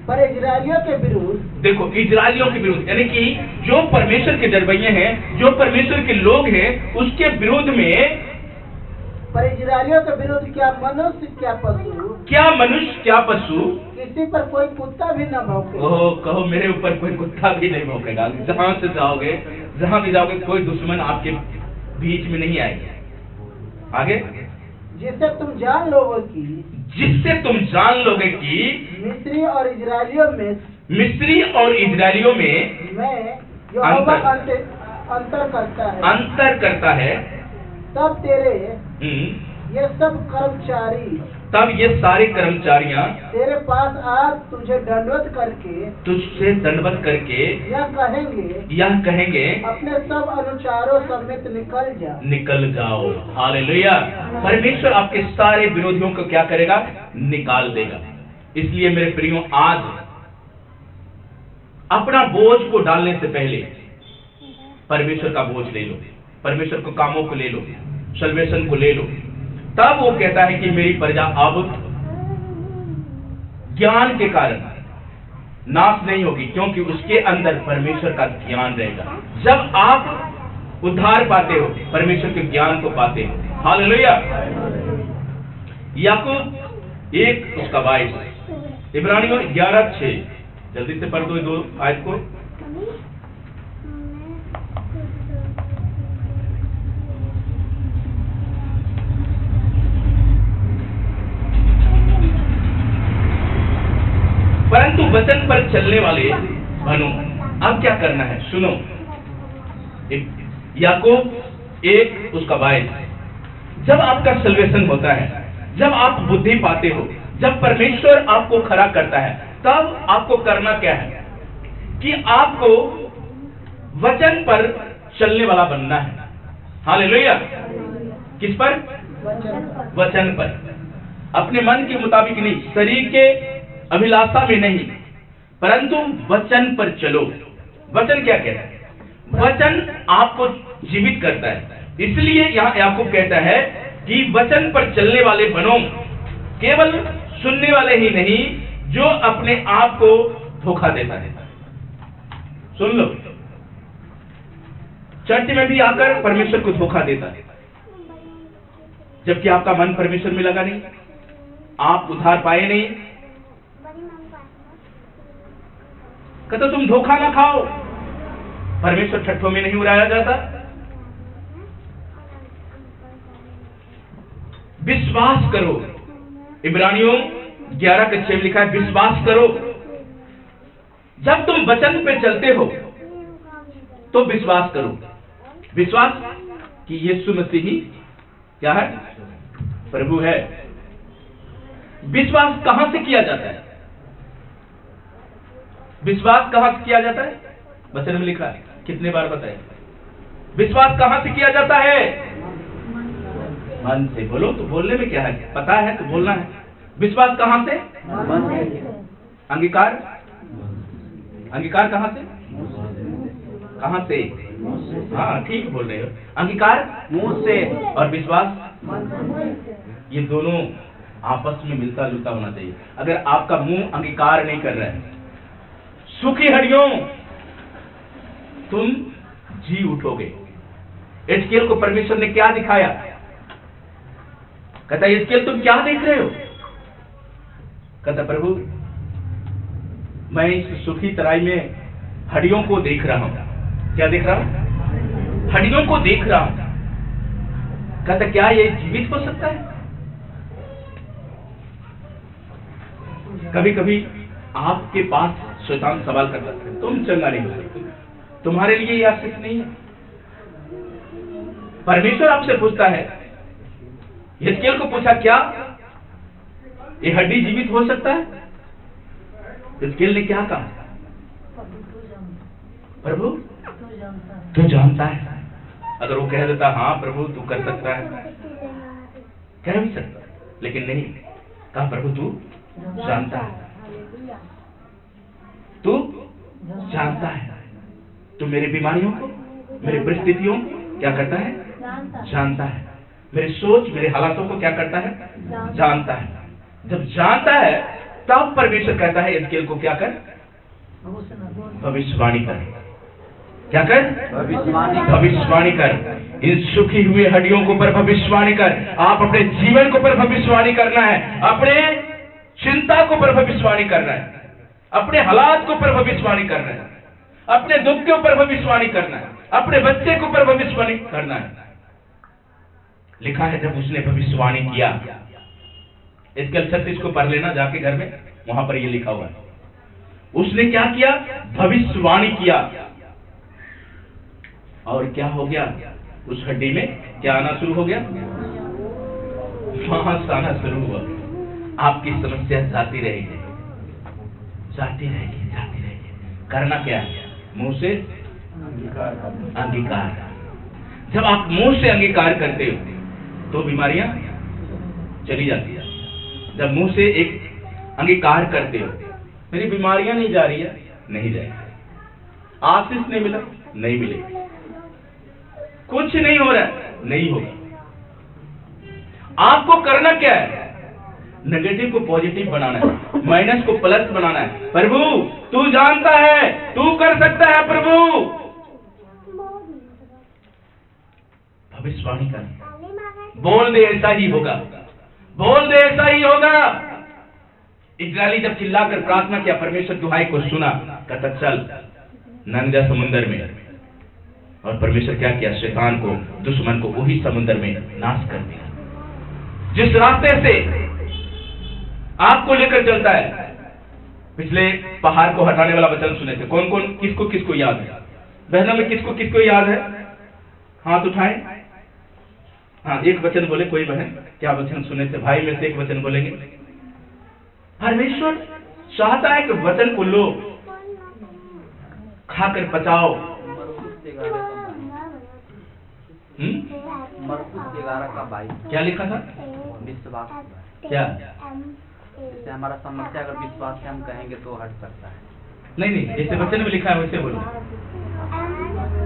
पर इजरायलियों के विरुद्ध, देखो, इजरायलियों के विरुद्ध, यानी कि जो परमेश्वर के डरवैये हैं, जो परमेश्वर के लोग हैं, उसके विरोध में, पर इजरायलियों के विरुद्ध क्या मनुष्य क्या पशु, क्या मनुष्य क्या पशु, किसी पर कोई कुत्ता भी न भौंके। ओह, कहो मेरे ऊपर कोई कुत्ता भी नहीं भौंकेगा। जहां से जाओगे, जहां भी जाओगे, कोई दुश्मन आपके बीच में नहीं आएगा। आगे, जिससे तुम जान लोगे कि जिससे तुम जान लोगे कि मिस्री और इजरायलियों में मिस्री और इजरायलियों में मैं यहोवा अंतर करता है। तब तेरे ये सब कर्मचारी, तब ये सारे कर्मचारियां तेरे पास आज तुझे दंडवत करके, तुझसे दंडवत करके यह कहेंगे अपने सब अनुचारों समेत निकल जाओ। हालेलुया। परमेश्वर आपके सारे विरोधियों को क्या करेगा? निकाल देगा। इसलिए मेरे प्रियो, आज अपना बोझ को डालने से पहले परमेश्वर का बोझ ले लो, परमेश्वर को कामों को ले लो, सल्वेशन को ले लो। तब वो कहता है कि मेरी प्रजा अब ज्ञान के कारण नाश नहीं होगी, क्योंकि उसके अंदर परमेश्वर का ज्ञान रहेगा। जब आप उद्धार पाते हो, परमेश्वर के ज्ञान को पाते हो। हालेलुया। याकूब 1:22, इब्रानियों 11:6, जल्दी से पढ़ दो 2 आयत को। परंतु वचन पर चलने वाले बनो। अब क्या करना है? सुनो, याकूब 1:22, जब आपका सल्वेशन होता है, जब आप बुद्धि पाते हो, जब परमेश्वर आपको खड़ा करता है, तब आपको करना क्या है? कि आपको वचन पर चलने वाला बनना है। हालेलुया। किस पर? वचन पर। अपने मन के मुताबिक नहीं, शरीर के अभिलाषा में नहीं, परंतु वचन पर चलो। वचन क्या कहता है? वचन आपको जीवित करता है। इसलिए यहाँ याकूब कहता है कि वचन पर चलने वाले बनो, केवल सुनने वाले ही नहीं जो अपने आप को धोखा देता है। सुन लो, चर्च में भी आकर परमेश्वर को धोखा देता है, जबकि आपका मन परमेश्वर में लगा नहीं, आप उद्धार पाए नहीं। कहते तुम धोखा ना खाओ। परमेश्वर ठट्ठों में नहीं उड़ाया जाता। विश्वास करो। इब्रानियों 11:6 लिखा है, विश्वास करो। जब तुम वचन पे चलते हो तो विश्वास करो। विश्वास कि यीशु मसीह ही क्या है? प्रभु है। विश्वास कहां से किया जाता है? विश्वास कहां से किया जाता है? वचन में लिखा है, कितने बार बताया? विश्वास कहां से किया जाता है? मन से। बोलो तो, बोलने में क्या है? पता है तो बोलना है। विश्वास कहां से? अंगीकार? अंगीकार कहां से? कहां से? हाँ, ठीक बोल रहे हो। अंगीकार मुंह से और विश्वास, ये दोनों आपस में मिलता जुलता होना चाहिए। अगर आपका मुंह अंगीकार नहीं कर रहा है, सुखी हड्डियों, तुम जी उठोगे। एजकेल को परमेश्वर ने क्या दिखाया? कहता एजकेल तुम क्या देख रहे हो? कहता प्रभु मैं इस सुखी तराई में हड्डियों को देख रहा हूं। क्या देख रहा हूं? हड्डियों को देख रहा हूं। कहता क्या ये जीवित हो सकता है? कभी कभी आपके पास शैतान सवाल कर सकते हैं, तुम चंगा नहीं हो सकते, तुम्हारे लिए यह आशीष नहीं है। परमेश्वर आपसे पूछता है, हिजकिय्याह को पूछा क्या ये हड्डी जीवित हो सकता है? हिजकिय्याह ने क्या कहा? प्रभु तू जानता है। अगर वो कह देता हाँ प्रभु तू कर सकता है, कह भी सकता, लेकिन नहीं कहा प्रभु तू जानता है, तू जानता है, तू मेरी बीमारियों को, मेरी परिस्थितियों को क्या करता है? जानता है। मेरी सोच, मेरे हालातों को क्या करता है? जानता है। जब जानता है तब परमेश्वर कहता है हिजकिय्याह को क्या कर? भविष्यवाणी कर। क्या कर? भविष्यवाणी कर। इन सुखी हुए हड्डियों के ऊपर भविष्यवाणी कर। आप अपने जीवन के ऊपर भविष्यवाणी करना है, अपने चिंता के ऊपर भविष्यवाणी करना है, अपने हालात के ऊपर भविष्यवाणी करना है, अपने दुख के ऊपर भविष्यवाणी करना है, अपने बच्चे के ऊपर भविष्यवाणी करना है। लिखा है जब उसने भविष्यवाणी किया, इसके 36 को पढ़ लेना जाके घर में, वहां पर ये लिखा हुआ है। उसने क्या किया? भविष्यवाणी किया। और क्या हो गया? उस हड्डी में क्या आना शुरू हो गया? सांस आना शुरू हुआ। आपकी समस्या जाती रहेगी, जाती रहेगी, जाती रहेगी। करना क्या है? मुंह से अंगीकार। जब आप मुंह से अंगीकार करते हो तो बीमारियां चली जाती है। जब मुंह से एक अंगीकार करते हो, मेरी बीमारियां नहीं जा रही है, नहीं जाएगी, आशीष नहीं मिला, नहीं मिलेगी, कुछ नहीं हो रहा है, नहीं होगा। आपको करना क्या है? नेगेटिव को पॉजिटिव बनाना है, माइनस को प्लस बनाना है। प्रभु तू जानता है, तू कर सकता है, प्रभु भविष्यवाणी कर, बोल दे ऐसा ही होगा, बोल दे ऐसा ही होगा। इस्राएली जब चिल्लाकर प्रार्थना किया, परमेश्वर दुहाई को सुना, कहता चल नंगा समुद्र में। और परमेश्वर क्या किया? शैतान को, दुश्मन को वही समुद्र में नाश कर दिया। जिस रास्ते से आपको लेकर चलता है, पिछले पहाड़ को हटाने वाला वचन सुने थे। कौन कौन, किसको किसको याद है? बहनों में किसको किसको याद है? हाथ उठाएं। हाँ, एक वचन बोले कोई बहन, क्या वचन सुने थे? भाई में से एक वचन बोलेंगे। परमेश्वर चाहता है कि वचन को लो, खाकर पचाओ। मरकुस 11 का 22 क्या लिखा था? विश्वास। क्या? जैसे हमारा समस्या अगर विश्वास से हम कहेंगे तो हट सकता है। नहीं नहीं, जैसे वचन में लिखा है वैसे बोलो।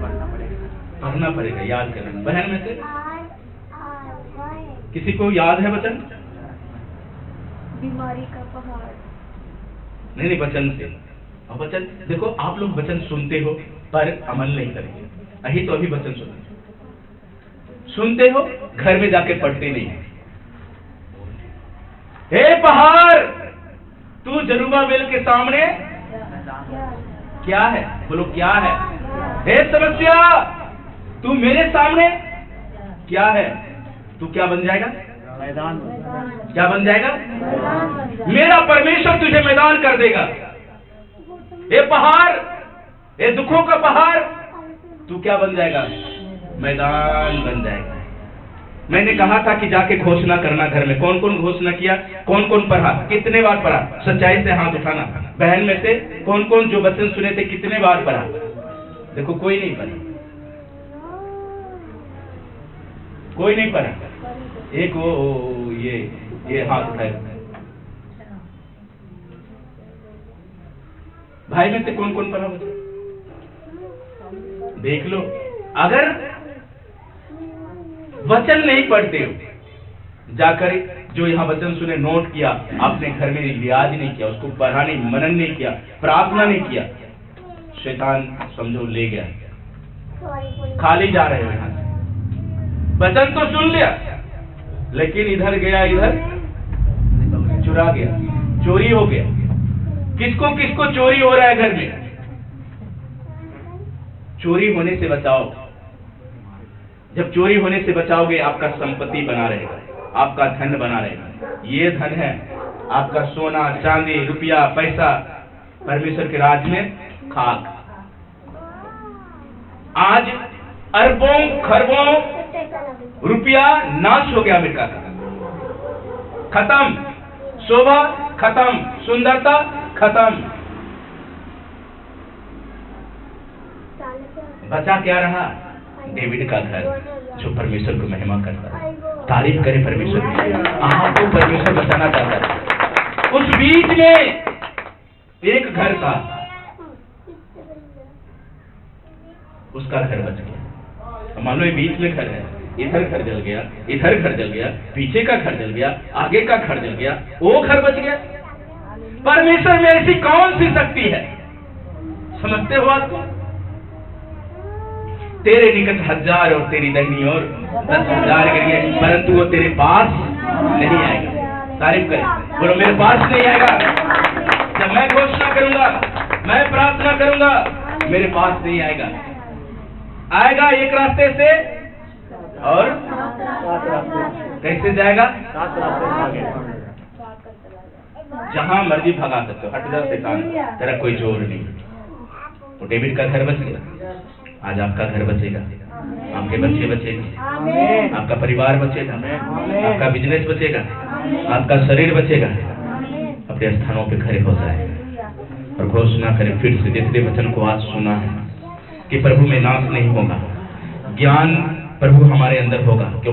पढ़ना पड़ेगा, पढ़ना पड़ेगा, याद करना। बहन में से किसी को याद है वचन? बीमारी का पहाड़। नहीं नहीं, वचन से। और वचन देखो, आप लोग वचन सुनते हो पर अमल नहीं करेंगे। अभी तो अभी वचन सुनते हो, घर में जाके पढ़ते नहीं। हे पहाड़, तू जरुब्बाबेल के सामने क्या है? बोलो क्या है? हे समस्या, तू मेरे सामने क्या है? तू क्या बन जाएगा? मैदान। क्या बन जाएगा? मेरा परमेश्वर तुझे मैदान कर देगा। ये पहाड़, ये दुखों का पहाड़, तू क्या बन जाएगा? मैदान बन जाएगा। मैंने कहा था कि जाके घोषणा करना घर में। कौन कौन घोषणा किया? कौन कौन पढ़ा? कितने बार पढ़ा? सच्चाई से हाथ उठाना। बहन में से कौन कौन जो वचन सुने थे कितने बार पढ़ा? देखो कोई नहीं पढ़ा, कोई नहीं पढ़ा। एक वो ये हाथ उठाए। भाई में से कौन कौन पढ़ा? देख लो। अगर वचन नहीं पढ़ते हो, जाकर जो यहाँ वचन सुने नोट किया, आपने घर में रियाज नहीं किया, उसको पढ़ा नहीं, मनन नहीं किया, प्रार्थना नहीं किया, शैतान समझो ले गया। खाली जा रहे हो यहाँ से। वचन तो सुन लिया, लेकिन इधर गया, इधर चुरा गया, चोरी हो गया। किसको किसको चोरी हो रहा है घर में? चोरी होने से बचाओ। जब चोरी होने से बचाओगे आपका संपत्ति बना रहेगा, आपका धन बना रहेगा। ये धन है आपका सोना चांदी रुपया पैसा, परमेश्वर के राज में खाक। आज अरबों खरबों रुपया नाश हो गया अमेरिका का, खत्म। शोभा खत्म, सुंदरता खत्म। बचा क्या रहा? डेविड का घर जो परमेश्वर को महिमा करता है। तारीफ करे परमेश्वर की। आपको परमेश्वर बचाना चाहता है। उस बीच में एक घर था, उसका घर बच गया। मान लो ये बीच में घर है, इधर घर जल गया, इधर घर जल गया, पीछे का घर जल गया, आगे का घर जल गया, वो घर बच गया। परमेश्वर में ऐसी कौन सी शक्ति है? समझते हो बात को? तेरे निकट 1000 और तेरी दाहिनी ओर 10,000 गिरेंगे, परंतु वो तेरे पास नहीं आएगा। तारीफ करें, बोलो मेरे पास नहीं आएगा। जब मैं घोषणा करूंगा, मैं प्रार्थना करूंगा, मेरे पास नहीं आएगा। आएगा एक रास्ते से और कैसे जाएगा? जहां मर्जी भगा सकते हो, हट जा शैतान, तेरा कोई जोर नहीं। तो डेविड का घर बच गया, आज आपका घर बचेगा, आपके बच्चे बचेगा, आपका परिवार बचेगा, आपका बिजनेस बचेगा, आपका शरीर बचेगा, अपने स्थानों पे खड़े हो जाएगा। और घोषणा करें फिर से, जितने वचन को आज सुना है कि प्रभु में नाश नहीं होगा, ज्ञान प्रभु हमारे अंदर होगा, क्योंकि